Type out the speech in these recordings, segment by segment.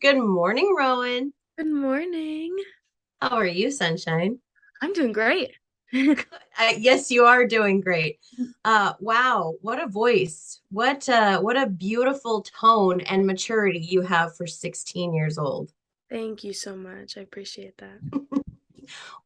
Good morning, Rowan. Good morning. How are you, sunshine? I'm doing great. Yes, you are doing great. Wow, what a voice. What a beautiful tone and maturity you have for 16 years old. Thank you so much. I appreciate that.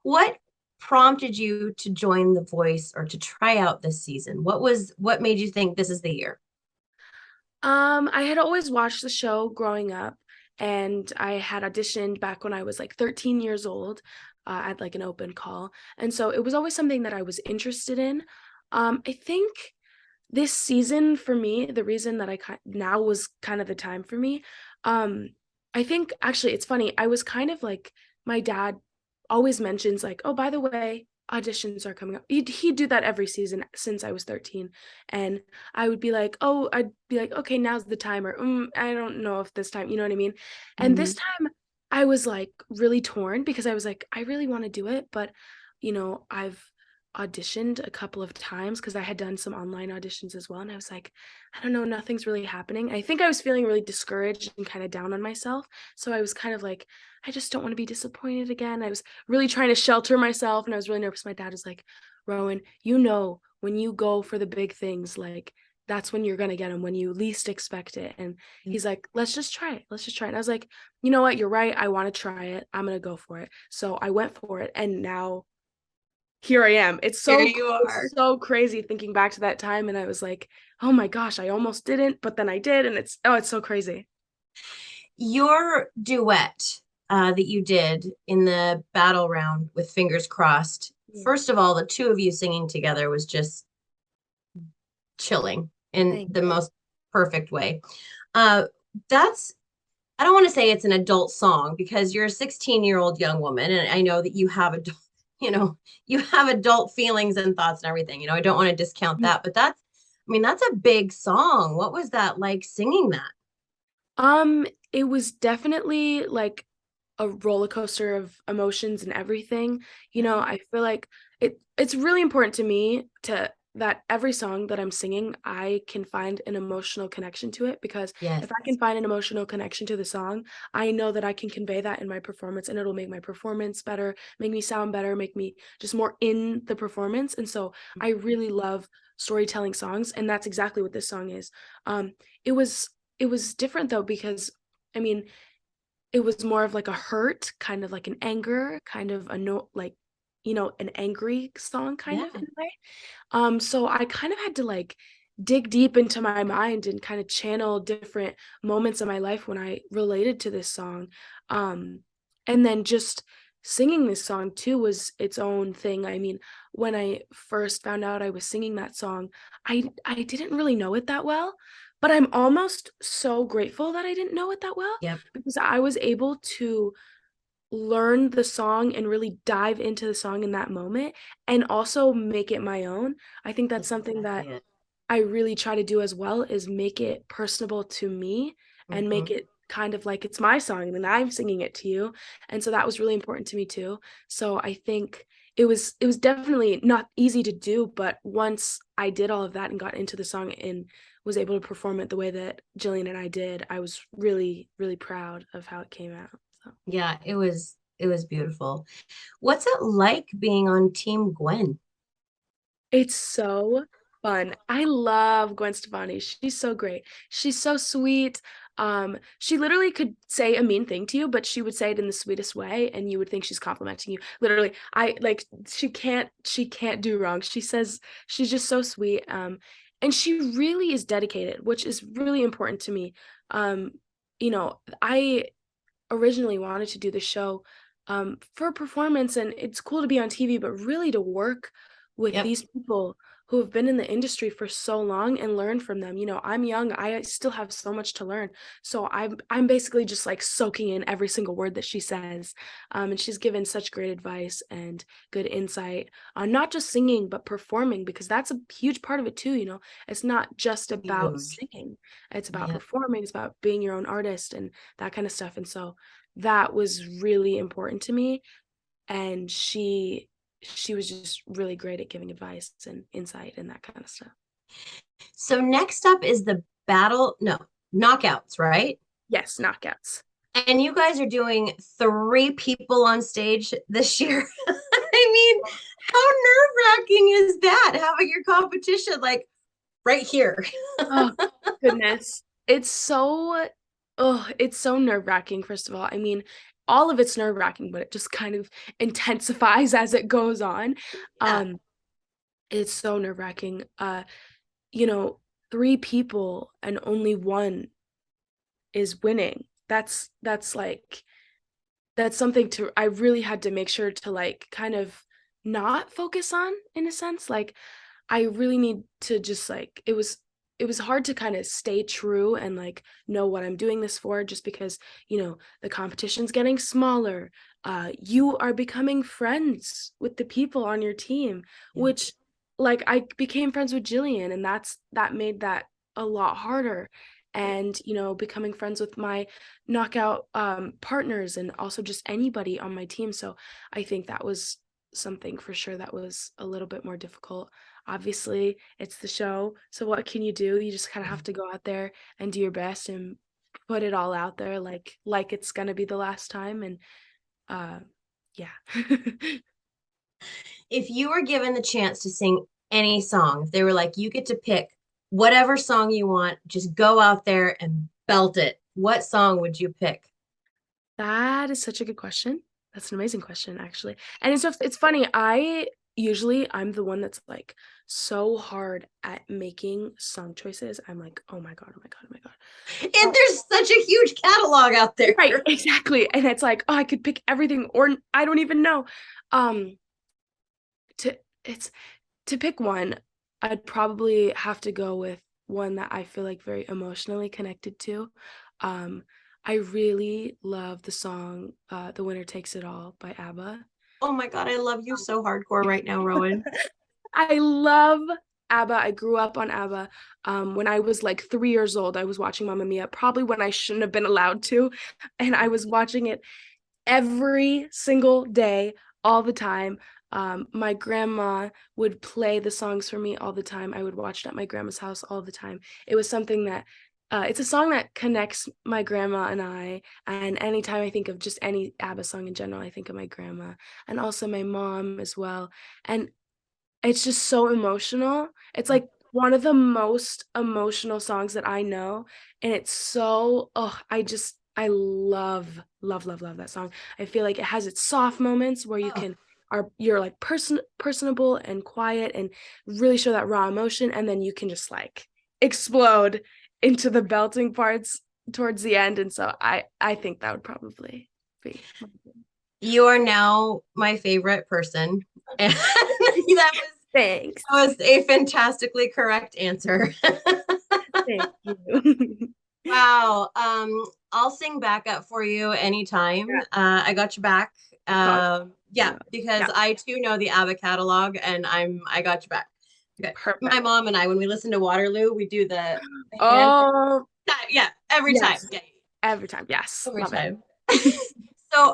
What prompted you to join The Voice or to try out this season? What made you think this is the year? I had always watched the show growing up, and I had auditioned back when I was like 13 years old, at like an open call. And so it was always something that I was interested in. I think this season for me, the reason that now was kind of the time for me. Um, I think actually it's funny. I was kind of like my dad always mentions like, oh, by the way, auditions are coming up. He'd do that every season since I was 13. And I would be like, oh, I'd be like, okay, now's the time, or I don't know if this time, you know what I mean? And this Mhm. time I was like really torn because I was like, I really want to do it, but I've auditioned a couple of times because I had done some online auditions as well. And I was like, I don't know, nothing's really happening. I think I was feeling really discouraged and kind of down on myself. So I was kind of like, I just don't want to be disappointed again. I was really trying to shelter myself and I was really nervous. My dad was like, Rowan, when you go for the big things, like that's when you're going to get them when you least expect it. And he's like, let's just try it. Let's just try it. And I was like, you know what? You're right. I want to try it. I'm going to go for it. So I went for it. And now here I am. Here you are. It's so crazy thinking back to that time. And I was like, oh my gosh, I almost didn't, but then I did. And it's so crazy. Your duet that you did in the battle round with Fingers Crossed. Yeah. First of all, the two of you singing together was just chilling in Thank the you. most perfect way. Uh, that's, I don't want to say it's an adult song because you're a 16-year-old young woman, and I know that you have adult, you know, you have adult feelings and thoughts and everything. I don't want to discount that, but that's a big song. What was that like singing that? It was definitely like a roller coaster of emotions and everything. Yeah. I feel like it's really important to me to that every song that I'm singing, I can find an emotional connection to it because Yes. if I can find an emotional connection to the song, I know that I can convey that in my performance and it'll make my performance better, make me sound better, make me just more in the performance. And so I really love storytelling songs, and that's exactly what this song is. Um, it was it was different though because I mean it was more of like a hurt, kind of like an anger, kind of a no like, an angry song kind of Yeah. in a way. So I kind of had to like dig deep into my mind and kind of channel different moments of my life when I related to this song. Um, and then just singing this song too was its own thing. I mean, when I first found out I was singing that song, I didn't really know it that well, but I'm almost so grateful that I didn't know it that well Yep. because I was able to learn the song and really dive into the song in that moment and also make it my own. I think that's That's something exactly that it. I really try to do as well is make it personable to me and make Hmm. it kind of like it's my song and I'm singing it to you. And so that was really important to me too. So I think it was definitely not easy to do, but once I did all of that and got into the song and was able to perform it the way that Jillian and I did, I was really, really proud of how it came out. So Yeah, it was beautiful. What's it like being on Team Gwen? it's so fun. I love Gwen Stefani. She's so great. She's so sweet. She literally could say a mean thing to you, but she would say it in the sweetest way, and you would think she's complimenting you. Literally, I like she can't do wrong. She says she's just so sweet. And she really is dedicated, which is really important to me. I originally wanted to do the show for performance, and it's cool to be on TV, but really to work with Yep. these people who have been in the industry for so long and learn from them. I'm young, I still have so much to learn. So I'm basically just like soaking in every single word that she says. And she's given such great advice and good insight on not just singing, but performing, because that's a huge part of it too. It's not just about Huge. singing, it's about Yep. performing, it's about being your own artist and that kind of stuff. And so that was really important to me, and she was just really great at giving advice and insight and that kind of stuff. So next up is the battle, no, knockouts, right? Yes, knockouts. And you guys are doing three people on stage this year. I mean, how nerve-wracking is that having your competition like right here? Oh, goodness. It's so nerve-wracking, first of all. I mean, all of it's nerve-wracking, but it just kind of intensifies as it goes on. Yeah. Um, it's so nerve-wracking. You know, three people and only one is winning. That's like that's something to I really had to make sure to like kind of not focus on in a sense. Like I really need to just like it was hard to kind of stay true and like know what I'm doing this for just because, the competition's getting smaller. You are becoming friends with the people on your team, Yeah. which like I became friends with Jillian and that made that a lot harder. And becoming friends with my knockout partners and also just anybody on my team. So I think that was something for sure that was a little bit more difficult. Obviously, it's the show, so what can you do? You just kind of have to go out there and do your best and put it all out there like it's gonna be the last time. And uh yeah. If you were given the chance to sing any song, if they were like, you get to pick whatever song you want, just go out there and belt it, what song would you pick? That is such a good question. That's an amazing question, actually. And it's funny, I'm the one that's like so hard at making song choices. I'm like, oh my God, oh my God, oh my God. And Uh, there's such a huge catalog out there. right, exactly. And it's like, oh, I could pick everything, or I don't even know. Um, to it's to pick one, I'd probably have to go with one that I feel like very emotionally connected to. Um, I really love the song "The Winner Takes It All" by ABBA. Oh my God, I love you so hardcore right now, Rowan. I love ABBA. I grew up on ABBA. When I was like 3 years old, I was watching Mamma Mia, probably when I shouldn't have been allowed to, and I was watching it every single day, all the time. My grandma would play the songs for me all the time. I would watch it at my grandma's house all the time. It was something that it's a song that connects my grandma and I. And anytime I think of just any ABBA song in general, I think of my grandma and also my mom as well. And it's just so emotional. It's like one of the most emotional songs that I know, and it's so I love that song. I feel like it has its soft moments where Oh, you're like personable and quiet and really show that raw emotion, and then you can just like explode into the belting parts towards the end. And so I think that would probably be you are now my favorite person. And thanks. that was a fantastically correct answer. Thank you. Wow. I'll sing backup for you anytime. Yeah. I got you back. Got Yeah, you. because Yeah, I too know the ABBA catalog and I got you back. Okay. My perfect. mom and I, when we listen to Waterloo, we do the hand. Oh, Yeah, every time. yes. Yeah, Every time. Yes. every Love it. time. So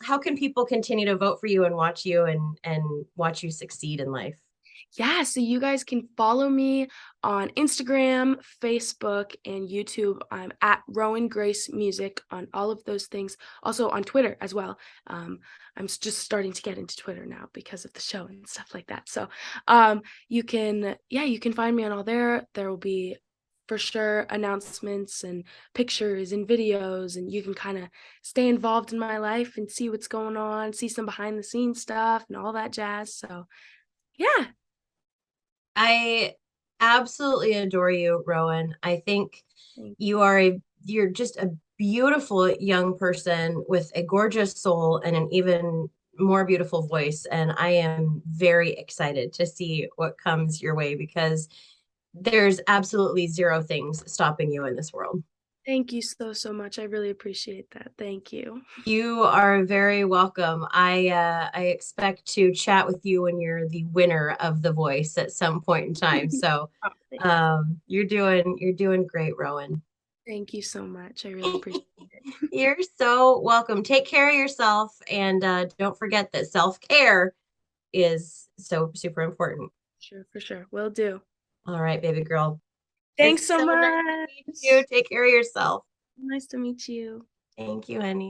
how can people continue to vote for you and watch you and watch you succeed in life? Yeah, so you guys can follow me on Instagram, Facebook, and YouTube. I'm at Rowan Grace Music on all of those things. Also on Twitter as well. Just starting to get into Twitter now because of the show and stuff like that. So you can find me on all there. There will be for sure announcements and pictures and videos, and you can kind of stay involved in my life and see what's going on, see some behind the scenes stuff and all that jazz. So yeah. I absolutely adore you, Rowan. I think Thank you're just a beautiful young person with a gorgeous soul and an even more beautiful voice. And I am very excited to see what comes your way because there's absolutely zero things stopping you in this world. Thank you so, so much. I really appreciate that. Thank you. You are very welcome. I expect to chat with you when you're the winner of The Voice at some point in time. So Oh, thanks. you're doing great, Rowan. Thank you so much. I really appreciate it. You're so welcome. Take care of yourself and don't forget that self-care is so super important. Sure, for sure. Will do. All right, baby girl. Thanks It's so so nice to meet you. much. Take care of yourself. Nice to meet you. Thank you, honey.